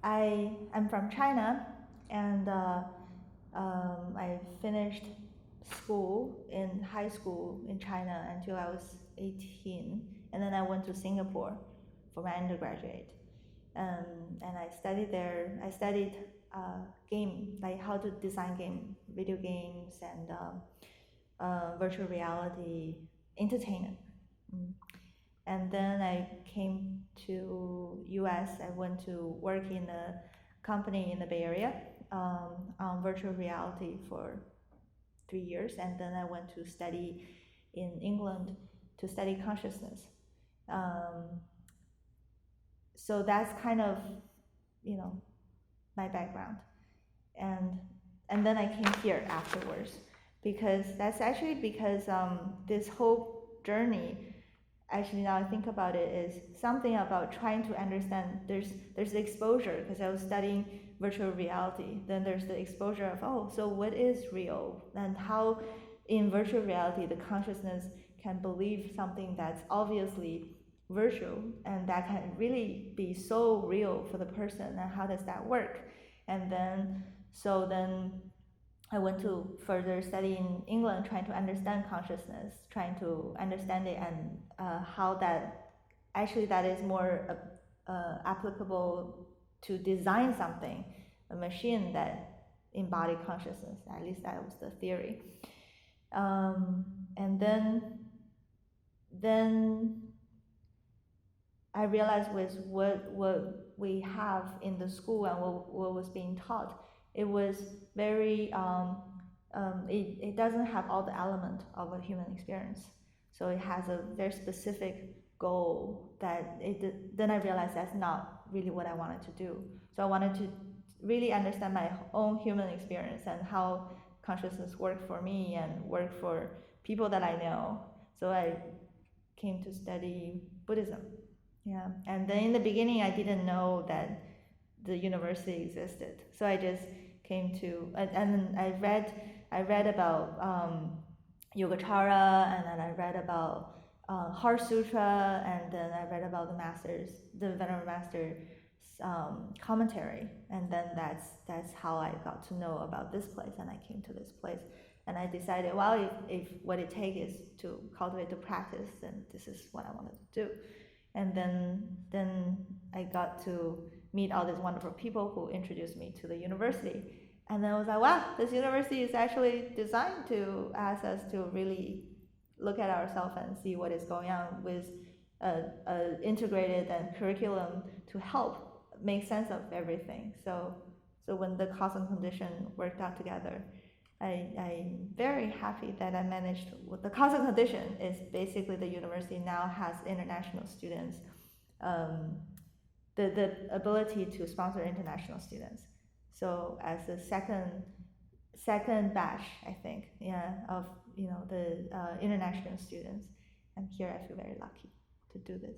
I'm from China, and I finished high school in China until I was 18, and then I went to Singapore for my undergraduate. And I studied there. I studied game, like how to design video games, and virtual reality entertainment. And then I came to US. I went to work in a company in the Bay Area on virtual reality for 3 years, and then I went to study in England to study consciousness. So that's kind of, my background. And then I came here afterwards, because this whole journey, actually now I think about it, is something about trying to understand. There's the exposure, because I was studying virtual reality. Then there's the exposure of, so what is real, and how in virtual reality the consciousness can believe something that's obviously virtual, and that can really be so real for the person, and how does that work? And then I went to further study in England, trying to understand consciousness, trying to understand it, and how that is more applicable to design something, a machine that embody consciousness. At least that was the theory. And then I realized with what we have in the school and what was being taught, it was very, it doesn't have all the element of a human experience. So it has a very specific goal then I realized that's not really what I wanted to do. So I wanted to really understand my own human experience and how consciousness worked for me and worked for people that I know. So I came to study Buddhism. Yeah, and then in the beginning I didn't know that the university existed. So I just came to, and I read about Yogacara, and then I read about Heart Sutra, and then I read about the Venerable Master's commentary, and then that's how I got to know about this place, and I came to this place, and I decided, well, if what it takes is to cultivate the practice, then this is what I wanted to do. And then I got to meet all these wonderful people who introduced me to the university. And then I was like, wow, this university is actually designed to ask us to really look at ourselves and see what is going on, with a integrated and curriculum to help make sense of everything. So when the cause and condition worked out together, I'm very happy that I managed. The cause and condition is basically the university now has international students, the ability to sponsor international students. So as a second batch, I think, of the international students, and here I feel very lucky to do this.